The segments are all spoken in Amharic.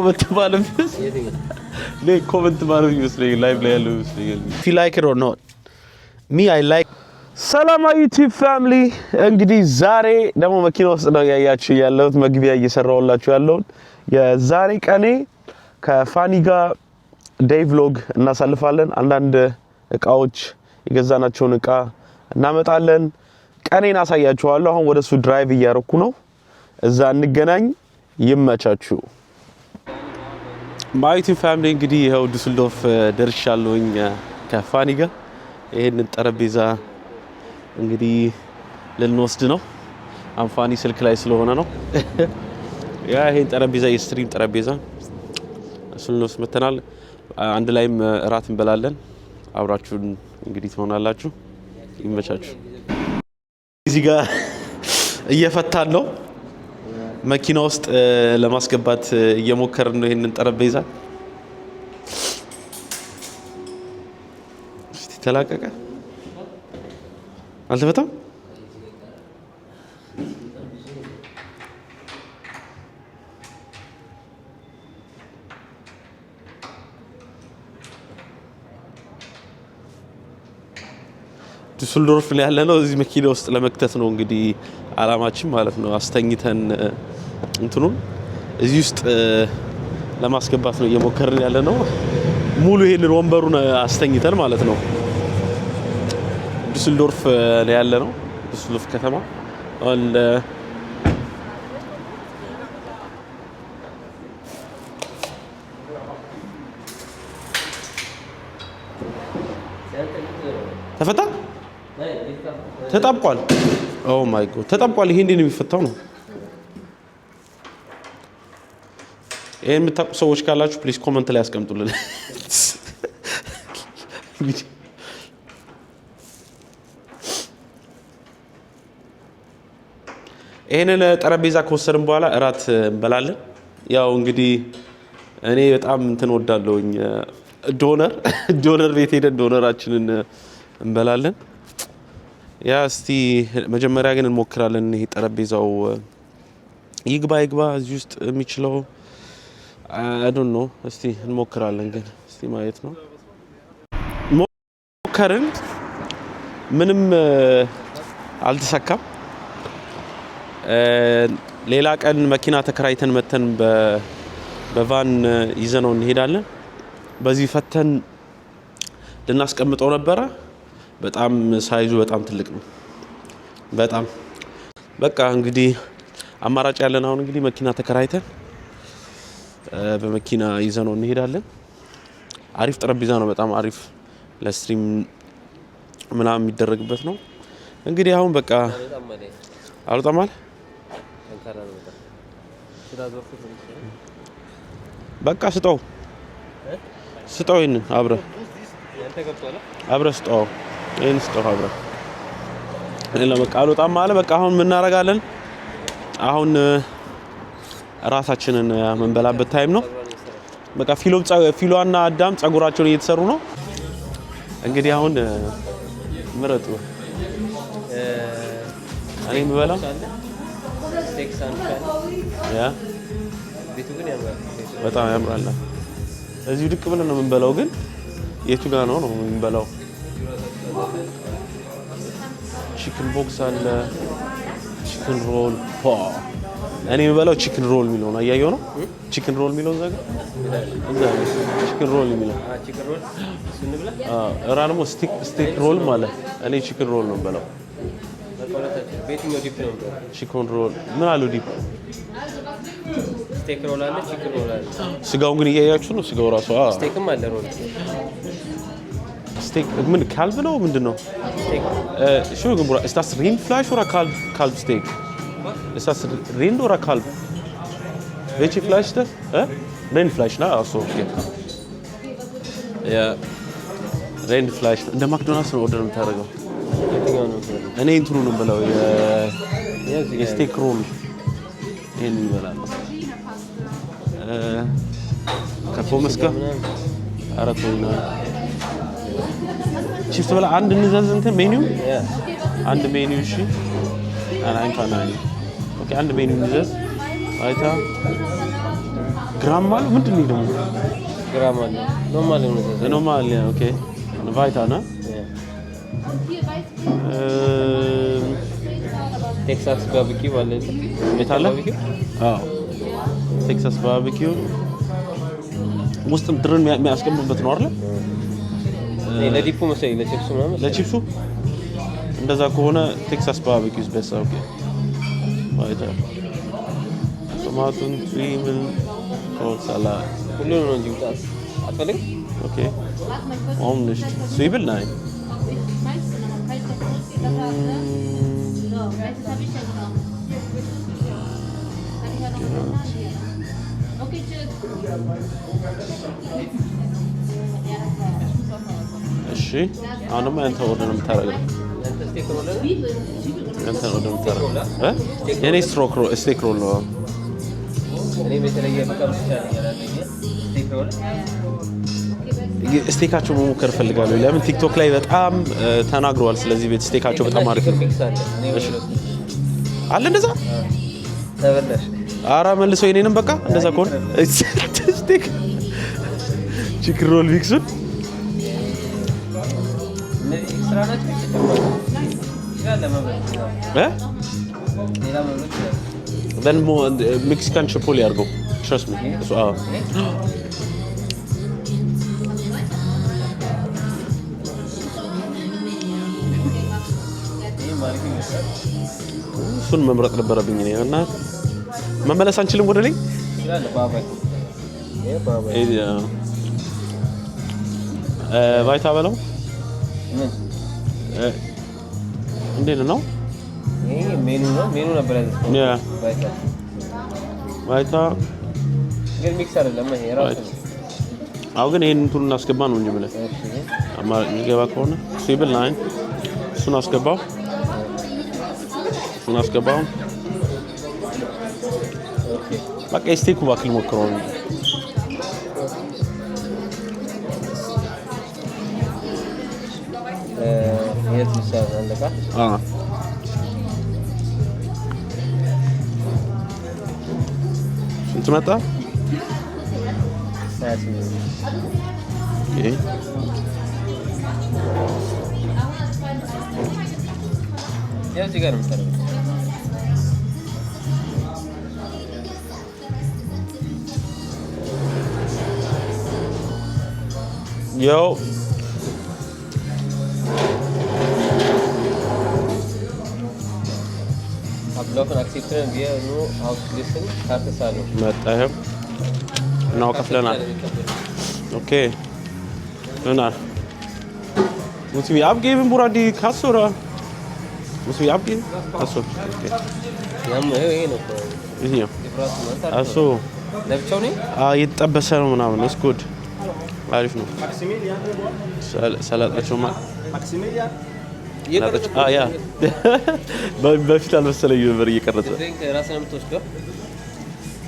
ኮመንት ማለት ነው ኮመንት ማለት ይመስለኝ ላይቭ ላይ ያለው ይመስለኝ if you like it or not me I like ሰላም ዩቲዩብ ፋሚሊ እንግዲህ ዛሬ ደግሞ መኪና ውስጥ ነው ያያችሁ ያለሁት መግቢያ እየሰራሁላችሁ ያለሁት የዛሬ ቀኔ ከፋኒ ጋር ዴይ ቭሎግ እናሳልፋለን አንዳንድ እቃዎች የገዛናቸውን እቃ እናመጣለን ቀኔን አሳያችኋለሁ አሁን ወደሱ ድራይቭ እያረኩ ነው እዛ እንገናኝ ይመቻችሁ ማይቲ ፋሚሊ እንግዲህ ይሄው ዱስልዶርፍ ደርሻለሁኝ ከፋኒ ጋር ይሄን ጠረጴዛ እንግዲህ ልንወስድ ነው አንፋኒ ስልክ ላይ ስለሆነ ነው ያ ይሄን ጠረጴዛ የስትሪም ጠረጴዛ እሱን መተናል አንድ ላይም እራት እንበላለን አብራችሁን እንግዲህ ትሆናላችሁ ይመቻችሁ እዚህ ጋር እየፈታን ነው መኪና ውስጥ ለማስገባት እየሞከርን ነው ይሄንን ጠረጴዛ እስቲ ተላቀቀ አልተፈታም ዱስልዶርፍ ላይ ያለ ነው እዚህ መኪና ውስጥ ለመክተት ነው እንግዲህ አላማችን ማለት ነው አስተኝተን እንትኑን እዚህ ውስጥ ለማስገባት ነው እየሞከርን ያለ ነው ሙሉ ይሄንን ወንበሩን አስተኝተን ማለት ነው ዱስልዶርፍ ላይ ያለ ነው ዱስልዶርፍ ከተማ አለ ተፈታ ተጣብቋል ኦ ማይ ጎድ ተጣብቋል ይሄ እንዴት ነው የሚፈታው ነው ይሄን የምታውቁ ሰዎች ካላችሁ ፕሊዝ ኮሜንት ላይ አስቀምጡልን ይሄንን ጠረጴዛ ከወሰድን በኋላ እራት እንበላለን ያው እንግዲህ እኔ በጣም እንትን ወዳለሁኝ ዶነር ቤት ሄደን ዶነራችንን እንበላለን ያ እስቲ መጀመሪያ ግን እንሞክራለን ይሄ ጠረጴዛው ይግባ እዚህ ውስጥ የሚችለው I don't know እስቲ እንሞክራለን ግን እስቲ ማየት ነው ሞከርን ምንም አልተሳካም ሌላ ቀን መኪና ተከራይተን መተን በቫን ይዘነው እንሄዳለን በዚህ ፈተን ልናስቀምጠው ነበር በጣም ሳይዙ በጣም ትልቅ ነው በጣም በቃ እንግዲህ አማራጭ ያለን አሁን እንግዲህ መኪና ተከራይተን በመኪና ይዘነው እንሄዳለን አሪፍ ጠረጴዛ ነው በጣም አሪፍ ለስትሪም ምናምን የሚደረግበት ነው እንግዲህ አሁን በቃ አልጣማል በቃ ስጠው ይሄንን አብረ ስጠው ይሄን ስጠው አብረ እኔ በቃ አልወጣም አለ በቃ አሁን ምን እናደርጋለን አሁን ራሳችንን መንበላበት ታይም ነው በቃ ፊሎና አዳም ጸጉራቸውን እየተሰሩ ነው እንግዲህ አሁን ምረጡ እኔ የምበላው ስቴክ ሳንዱች ያ ቤቱ ግን ያምራል በጣም ያምራል እዚሁ ድቅ ብለን ነው የምንበላው ግን የቱ ጋር ነው የምንበላው ቺክን ቦክስ አለ ቺክን ሮል እኔ የምበላው ቺክን ሮል የሚለው ነው አያየው ነው ቺክን ሮል የሚለው እዛ ቺክን ሮል የሚለው ቺክን ሮል ስንብላ ራንሞ ስቴክ ሮል ማለት እኔ ቺክን ሮል ነው የምበላው ቤትኛው ዲፕ ነው ቺክን ሮል ምን አለው ዲፕ ስቴክ ሮል አለ ቺክን ሮል አለ ስጋውን ግን እያያችሁ ነው ስጋው ራሱ ስቴክም አለ ሮል ስቴክ ምን ካልብ ነው ምንድነው ስቴክ ሹ ግን ist das Rindfleisch oder Kalb Steak ist das Rind oder Kalb welche Fleisch ist das Rindfleisch na ach so okay ja Rindfleisch እንደ ማክዶናልድስ ነው ኦርደር የምታደርገው እኔ እንትኑ ነው ብለው የስቴክ ሮል ይሄን ይበላል ከፖመስ ጋር አራት ወይና ቺፕስ በላ አንድ እንዘዝ እንትን ሜኒው አንድ ሜኒው እሺ አናን ካናኒ ኦኬ አንድ ሜኒው እንዘዝ አይታ Grammal ምንድን ነው ደግሞ? Grammal. Normal ነው። Normal ja, okay. Weiter, ne? Ja. Texas barbecue አለ። የት አለ? አዎ ቴክሳስ ባርቢኪው ውስጥም ድርን የሚያስቀምጡበት ነው አይደል? ለዲፑ መሰለኝ ለቺፕሱ ምናምን ለቺፕሱ እንደዛ ከሆነ ቴክሳስ ባርቢኪውስ በሳ ኦኬ ባይታ ቶማቱን ክሪምን ኮት ሰላድ ሁሉንም ነው እንጂ ውጣት አትፈልግ ኦኬ warum nicht Zwiebeln nein እሺ አሁን ደግሞ አንተ ወደ ነው የምታረገው አንተ ወደ ነው የምታረገው የኔ ስቴክ ሮል ነው እኔ በተለየ በጣም ይቻላል ስቴክ ሮል ስቴካቸው መሞከር ፈልጋለሁ ለምን ቲክቶክ ላይ በጣም ተናግረዋል ስለዚህ ቤት ስቴካቸው በጣም አሪፍ ነው አለ እንደዛ ተበላሽ አራ መልሶ የኔንም በቃ እንደዛ ከሆነ ስቴክ ቺክን ሮል ቢክሱን then more Mexican chipotle አድርገው trust me so እሱን መምረጥ ነበረብኝ እኔ እና መመለስ አንችልም ወደ ላይ ይላል ባባይ ባይታ በለው እንዴት ነው ይሄ ሜኑ ነበር ያዘው ያ ባይታ ግን ሚክስ አይደለም ይሄ ራሱ አው ግን ይሄን እንቱን እናስገባ ነው እንጂ ማለት አማራ ይገባ ከሆነ ሲብል ናይን እሱን አስገባው በቃ ስቴኩ ባክል ሞክረው የት ይሻላል አለካ ስንት መጣ ኦኬ የት ጋር ነው የምታደርገው Yo. አብሎክን አክሴፕተን ቢያኑ አውትሊስን ታርተሳሉ መጣህ ነው ከፍለናል ኦኬ እና muss ich mir abgeben Bruder die Kasse oder muss ich mir abgeben achso okay ja ይሄ ነው ይሄ achso ለብቻው ነው እየተጠበሰ ነው ምናምን ነው ጉድ አሪፍ ነው ሰላጣቸው ማክሲሚሊያን ያ በፊት አልመሰለኝ ነበር እየቀረጸ ራስን የምትወስደው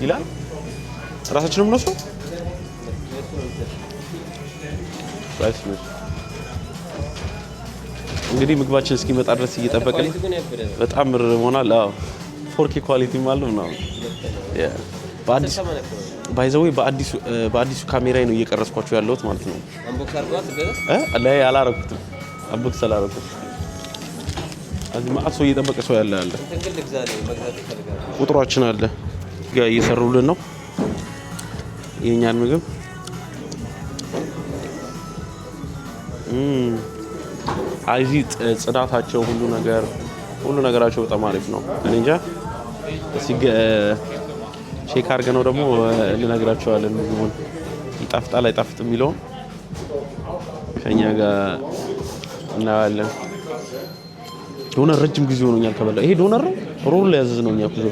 ይላል ራሳችንን የምንወስደው እንግዲህ ምግባችን እስኪመጣ ድረስ እየጠበቅን በጣም ምር ሆናል አዎ 4K ኳሊቲ ማለት ነው ያ በአዲስ ባይዘው በአዲሱ ካሜራዬ ነው እየቀረጽኳቸው ያለሁት ማለት ነው አንቦክስ አርጓት ገለ ላይ አላረኩትም አንቦክስ አላረኩት አዚ ማአሶ እየጠበቀ ሰው ያለ እንግዲህ ለግዛሌ መግዛት ይፈልጋል ቁጥራችን አለ ጋር እየሰሩልን ነው የኛን ምግብ አይዚ ጽዳታቸው ሁሉ ነገራቸው በጣም አሪፍ ነው እኔ እንጃ ቼክ አድርገን ነው ደግሞ ልነግራቸዋለን ምግቡን ይጣፍጣል አይጣፍጥም የሚለው ከኛ ጋር እናያለን ዶነር ረጅም ጊዜ ሆኖኛል ከበላ ይሄ ዶነር ነው ሮል ላይ ያዘዝ ነው እኛ ብዙ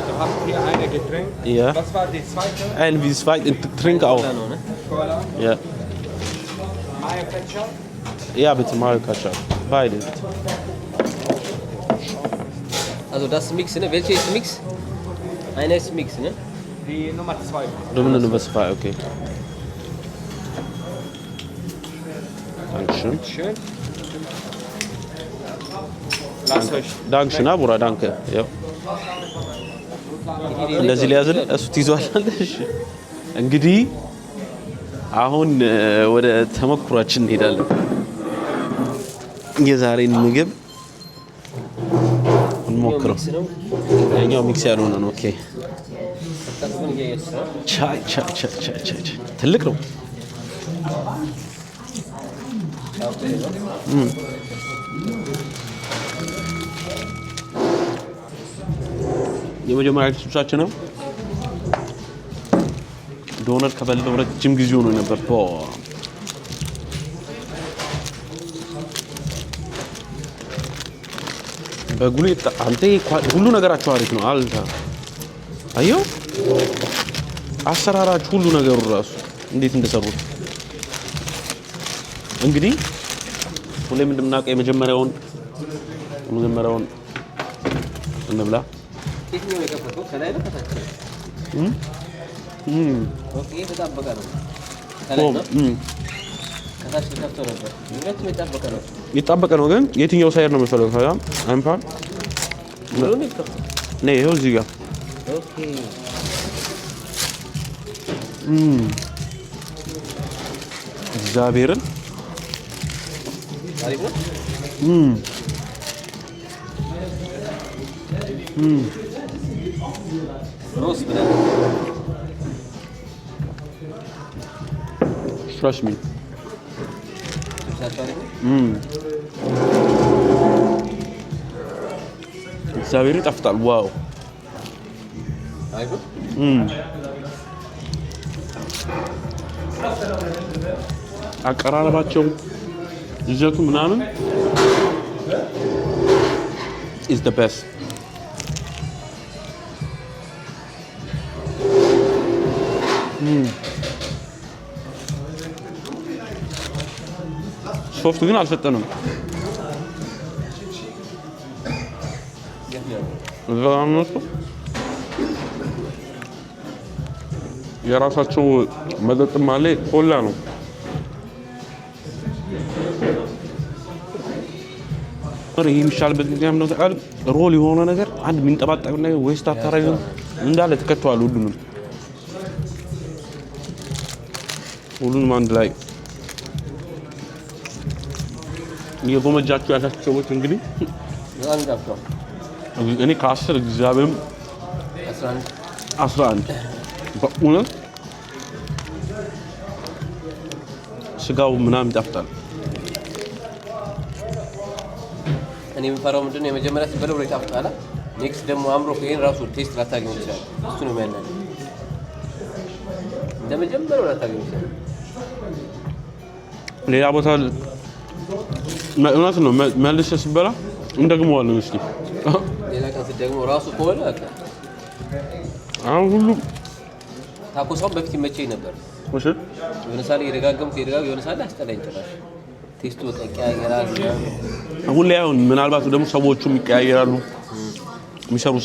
Du hast hier eine Getränk. Ja. Was war die zweite? Wie zweite Trink auch. Cola. Ja. Mayo Ketchup. Ja, bitte Mayo Ketchup. Beide. Bitte. Also das ist Mix, ne? Welche ist Mix? Eine ist Mix, ne? Die Nummer 2. Nummer 2, okay. Danke. Dankeschön. Schön. Lass euch. Dankeschön, አቡራ ዳንከ ያው እንደዚህ ሊያዝል እሱ ትይዟለሽ። እንግዲህ አሁን ወደ ተመክሯችን እንሄዳለን። የዛሬን ምግብ እንሞክረው። ያኛው ሚክስ ያልሆነ ነው። ኦኬ ቻይ ትልቅ ነው። የመጀመሪያ ዲስኩሳችን ነው። ዶነር ከበላው ረጅም ጊዜ ሆኖ ነበር። በጉሌት አንተ ሁሉ ነገራቸው አሪፍ ነው። አልታ አየው አሰራራችሁ ሁሉ ነገሩ ራሱ እንዴት እንደሰሩት እንግዲህ ሁሌም እንደምናውቀው የመጀመሪያውን እንብላ። የትኛው የከፈተው ከላይ ነው ከታች? ኦኬ ተጣበቀ ነው። ከላይ ነው ከታች ተከፍቶ ነበር። ሁለቱም የጣበቀ ነው ግን የትኛው ሳይድ ነው መሰለህ? ከዛ አንፓን ሁሉም ይከፈት ነው። ይሄው እዚህ ጋር ኦኬ እግዚአብሔርን አሪፍ ነው። ሮስ ብለን Trust me. እግዚአብሔር ይጣፍጣል። ዋው አይጉ አቀራረባቸው ይዘቱ ምናምን is the best. ሶፍት ግን አልፈጠንም። የራሳቸው መጠጥም አለ። ኮላ ነው። ይሄ የሚሻልበት ምክንያት ነው ታውቃለህ? ሮል የሆነ ነገር አንድ የሚንጠባጠብ ነገር ዌስት አታረግም። እንዳለ ተከተዋል። ሁሉንም አንድ ላይ የጎመጃችሁ ያላችሁ ሰዎች እንግዲህ እኔ ከ10 እግዚአብሔርም 11 በእውነት ስጋው ምናምን ይጣፍጣል። እኔ የምፈራው ምንድን ነው የመጀመሪያ ሲበለው ይጣፍጣል። ኔክስት ደግሞ አምሮ ከይን ራሱ ቴስት ላታገኝ ይችላል። እሱ ነው የሚያናደው። እንደመጀመሪያው ላታገኝ ይችላል። ሌላ ቦታ እውነት ነው መልሰህ ስትበላ እንደግመዋለን። እስኪ ሌላ ቀን ስትደግመው ራሱ ከሆነ በቃ አሁን ሁሉ ታኮሳው በፊት ይመቸኝ ነበር። እሺ የሆነ ሳለ የደጋገምኩ የሆነ ሳለ አስጠላኝ ጭራሽ። ቴስቱ በቃ ይቀያየራል። አሁን ላይ አሁን ምናልባት ደግሞ ሰዎቹም ይቀያየራሉ። የሚሰሩ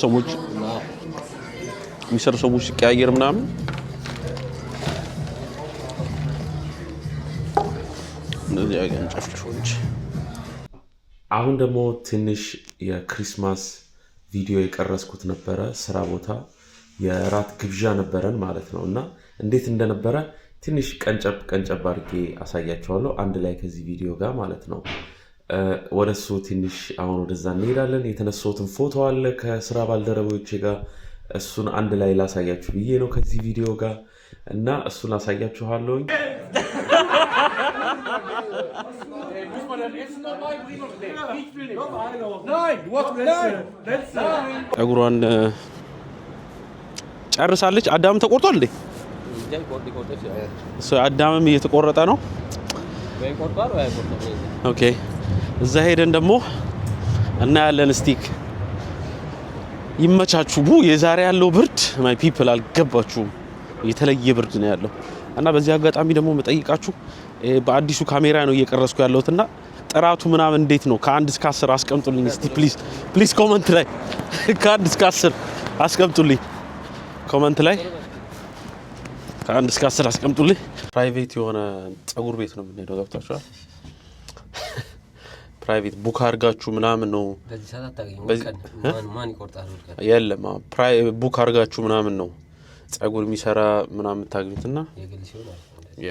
ሰዎች ይቀያየር ምናምን እንደዚህ አይገን ጨፍጭፎች። አሁን ደግሞ ትንሽ የክሪስማስ ቪዲዮ የቀረስኩት ነበረ። ስራ ቦታ የራት ግብዣ ነበረን ማለት ነው እና እንዴት እንደነበረ ትንሽ ቀንጨብ አድርጌ አሳያቸዋለሁ አንድ ላይ ከዚህ ቪዲዮ ጋር ማለት ነው። ወደሱ ትንሽ አሁን ወደዛ እንሄዳለን። የተነሳሁትን ፎቶ አለ ከስራ ባልደረቦቼ ጋር፣ እሱን አንድ ላይ ላሳያችሁ ብዬ ነው ከዚህ ቪዲዮ ጋር እና እሱን አሳያችኋለሁ። ፀጉሯን ጨርሳለች። አዳም ተቆርጧል እንዴ? አዳምም እየተቆረጠ ነው። ኦኬ እዛ ሄደን ደግሞ እናያለን። ስቲክ ይመቻችሁ። የዛሬ ያለው ብርድ ማይ ፒፕል አልገባችሁም። የተለየ ብርድ ነው ያለው እና በዚህ አጋጣሚ ደግሞ መጠይቃችሁ በአዲሱ ካሜራ ነው እየቀረስኩ ያለሁትና ጥራቱ ምናምን እንዴት ነው? ከ1 እስከ 10 አስቀምጡልኝ እስቲ ፕሊዝ ኮሜንት ላይ ከ1 እስከ 10 አስቀምጡልኝ ኮሜንት ላይ ከ1 እስከ 10 አስቀምጡልኝ። ፕራይቬት የሆነ ፀጉር ቤት ነው የምንሄደው። ገብታችኋል? ፕራይቬት ቡክ አድርጋችሁ ምናምን ነው በዚህ ሰዓት አታገኙም ማን ይቆርጣል ወልቀን የለም ፕራይቬት ቡክ አድርጋችሁ ምናምን ነው ጸጉር የሚሰራ ምናምን ታግኙትና የግል ሲሆን ያ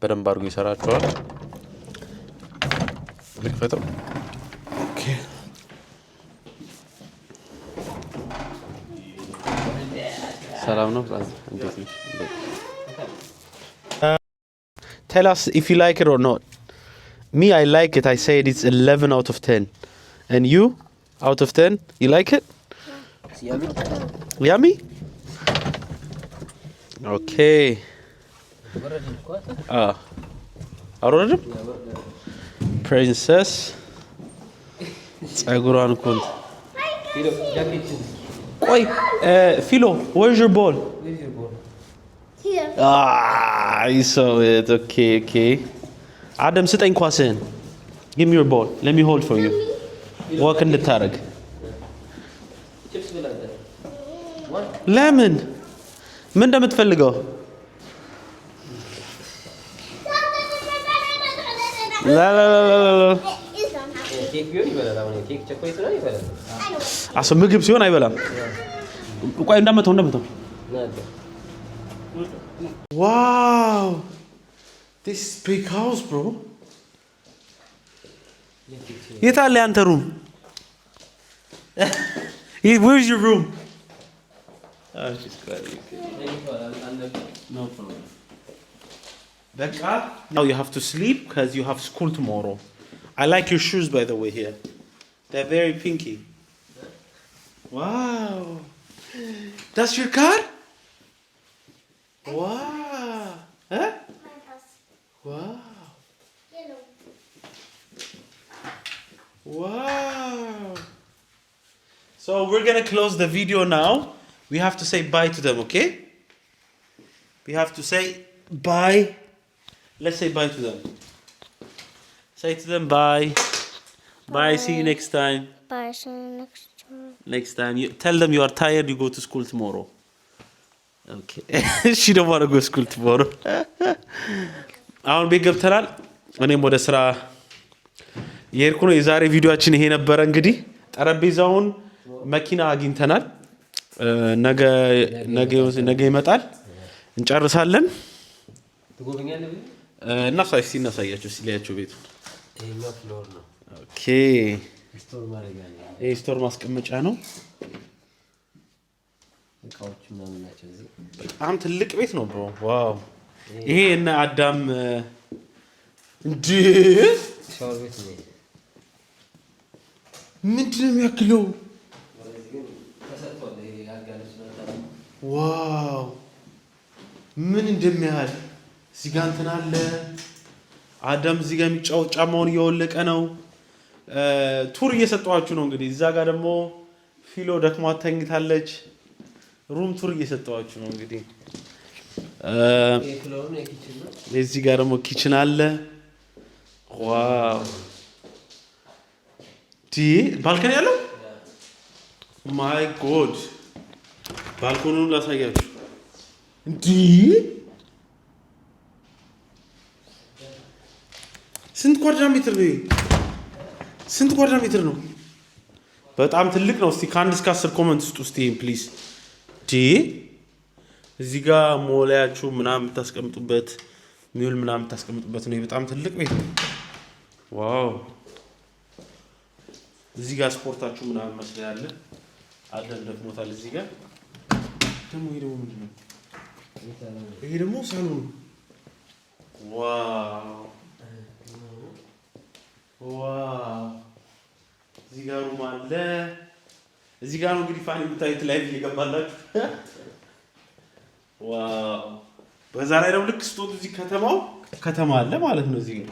በደንብ አድርጎ ይሰራቸዋል ልክፈተው ኦኬ ሰላም ነው እንዴት ነው Tell us if you like it or not. Me, I like it. I say it's 11 out of 10. And you? Out of 10? You like it? Yummy. Yummy? Okay. Aroradum? Princess. Aguran kunt. Oi, Philo, where's your ball? Where's your ball? Here. You saw it. Okay. Adam, sit in kwasen. Give me your ball. Let me hold for you. Walk in the targ. Chips will like that. What? Lemon. من ده متفلقه؟ لا. Cake بيوني بلا لا وني cake chocolate وني بلا. عشان مجيب سيون أي بلا. وقاعد دمتهم. Wow. This is big house, bro. يتعال أنت room. Where's your room? Oh, she's crying. No problem. Becca, now you have to sleep because you have school tomorrow. I like your shoes, by the way, here. They're very pinky. Wow. That's your car? Wow. Huh? Wow. Wow. So we're going to close the video now. We have to say bye to them, okay? We have to say bye. Let's say bye to them. Say to them bye. Bye. See you next time. Bye. See you next time. Next time. You tell them you are tired. You go to school tomorrow. Okay. She don't want to go to school tomorrow. አሁን ቤት ገብተናል። እኔም ወደ ስራ የሄድኩ ነው። የዛሬ ቪዲዮአችን ይሄ ነበር። እንግዲህ ጠረጴዛውን መኪና አግኝተናል። ነገ ይመጣል። እንጨርሳለን። ትጎበኛለህ? እናሳያቸው ሲለያቸው ቤቱ ይሄኛው ፍሎር ነው። ኦኬ። ስቶር ማድረጊያ ነው። ይሄ ስቶር ማስቀመጫ ነው። እቃዎች ምናምን ናቸው እዚህ። በጣም ትልቅ ቤት ነው ብሮ። ዋው። ይሄ እና አዳም እንዴ ሻወር ቤት ነው። ምንድን ነው የሚያክለው? ወደዚህ ግን ተሰጥቷል። ይሄ ያጋለች ነው። ዋው ምን እንደሚያህል እዚህ ጋር እንትን አለ። አዳም እዚህ ጋር የሚጫወት ጫማውን እየወለቀ ነው። ቱር እየሰጠኋችሁ ነው። እንግዲህ እዛ ጋር ደግሞ ፊሎ ደክሟት ተኝታለች። ሩም ቱር እየሰጠኋችሁ ነው። እንግዲህ ይሄ ፍሎር ነው። የኪችን ነው። እዚህ ጋር ደግሞ ኪችን አለ። ዋው ባልከኒ ያለው ማይ ጎድ ባልኮኑን ላሳያችሁ። ስንት ኳድራሜትር ነው? ስንት ኳድራሜትር ነው? በጣም ትልቅ ነው። እስቲ ከ1 እስከ 10 ኮሜንት ውስጥ ውስጥ ይሄን ፕሊዝ። እዚህ ጋር ሞላያችሁ ምናምን የምታስቀምጡበት ሚውል ምናምን የምታስቀምጡበት ነው። በጣም ትልቅ ቤት ነው። ዋው እዚህ ጋር ስፖርታችሁ ምናምን መስሪያ አለ። አለን ደክሞታል። እዚህ ጋር ደግሞ ይሄ ደግሞ ምንድን ነው? ይሄ ደግሞ ሳሎን። ዋው እዚህ ጋር ሩም አለ። እዚህ ጋር ነው እንግዲህ ፋን የምታዩት ላይቭ እየገባላችሁ። ዋው በዛ ላይ ደግሞ ልክ ስትወጡ እዚህ ከተማ አለ ማለት ነው። እዚህ ጋር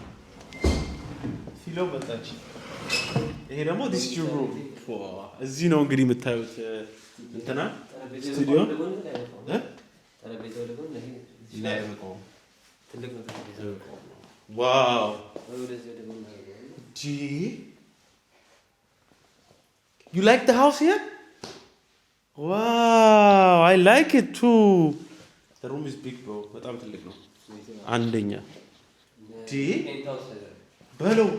ሲለው በታች ይሄ ደግሞ ዲስ ዩር ሩም። እዚህ ነው እንግዲህ የምታዩት እንትና ስቱዲዮ ዋው You like the house here? Wow, I like it too. The room is big, bro. በጣም ትልቅ ነው። አንደኛ በለው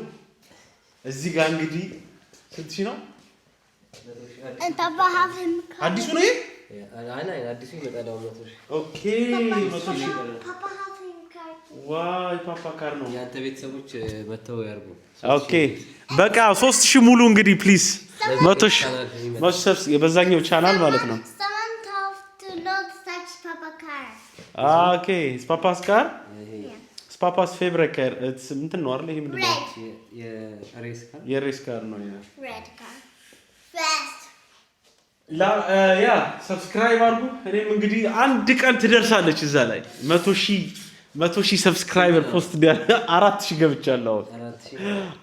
እዚህ ጋር እንግዲህ ስንት ሺህ ነው? And Papa have him. አዲሱ ነው ይሄ? አይ አዲሱ ይመጣል አሁን 100 ሺህ። ኦኬ 100 ሺህ። Papa have him card. ዋይ ፓፓ ካር ነው። ያንተ ቤተሰቦች መተው ያርጉ። ኦኬ በቃ 3000 ሙሉ እንግዲህ ፕሊዝ 100 ሺህ ማስተርስ የበዛኛው ቻናል ማለት ነው። Someone told to not touch Papa card. ኦኬ ፓፓስ ካር ፓፓስ ፌቨሪት ካር እንትን ነው አይደል? ይሄ ምንድን ነው? የሬስ ካር ነው ያ Red card. Fast. ያ ሰብስክራይብ አድርጉ። እኔም እንግዲህ አንድ ቀን ትደርሳለች እዛ ላይ 100,000 ሰብስክራይበር ፖስት ቢያል 4000 ገብቻለሁ።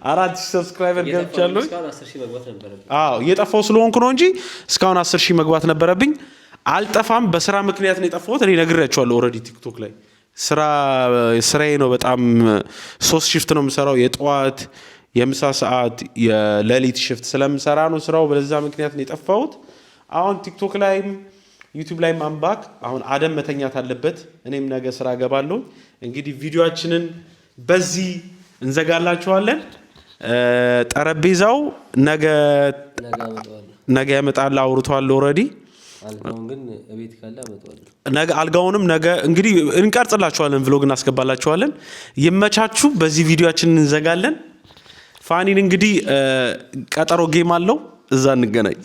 4000 ሰብስክራይበር ገብቻለሁ። እስካሁን 10,000 መግባት ነበረብኝ። አዎ እየጠፋው ስለሆንኩ ነው እንጂ እስካሁን 10,000 መግባት ነበረብኝ። አልጠፋም። በስራ ምክንያት ነው የጠፋሁት። እኔ ነግሬያቸዋለሁ ኦልሬዲ ቲክቶክ ላይ ስራዬ ነው። በጣም 3 ሽፍት ነው የምሰራው። የጠዋት የምሳ ሰዓት የሌሊት ሽፍት ስለምሰራ ነው ስራው። በዛ ምክንያት ነው የጠፋሁት። አሁን ቲክቶክ ላይም ዩቲዩብ ላይም አምባክ አሁን አደም መተኛት አለበት። እኔም ነገ ስራ ገባለሁ። እንግዲህ ቪዲዮአችንን በዚህ እንዘጋላችኋለን። ጠረጴዛው ነገ ያመጣል አውርቷል ኦልሬዲ። አልጋውን ግን እቤት ካለ አመጣዋለሁ። ነገ አልጋውንም ነገ እንግዲህ እንቀርጽላችኋለን፣ ቭሎግ እናስገባላችኋለን። ይመቻችሁ። በዚህ ቪዲዮአችንን እንዘጋለን። ፋኒን እንግዲህ ቀጠሮ ጌም አለው፣ እዛ እንገናኝ።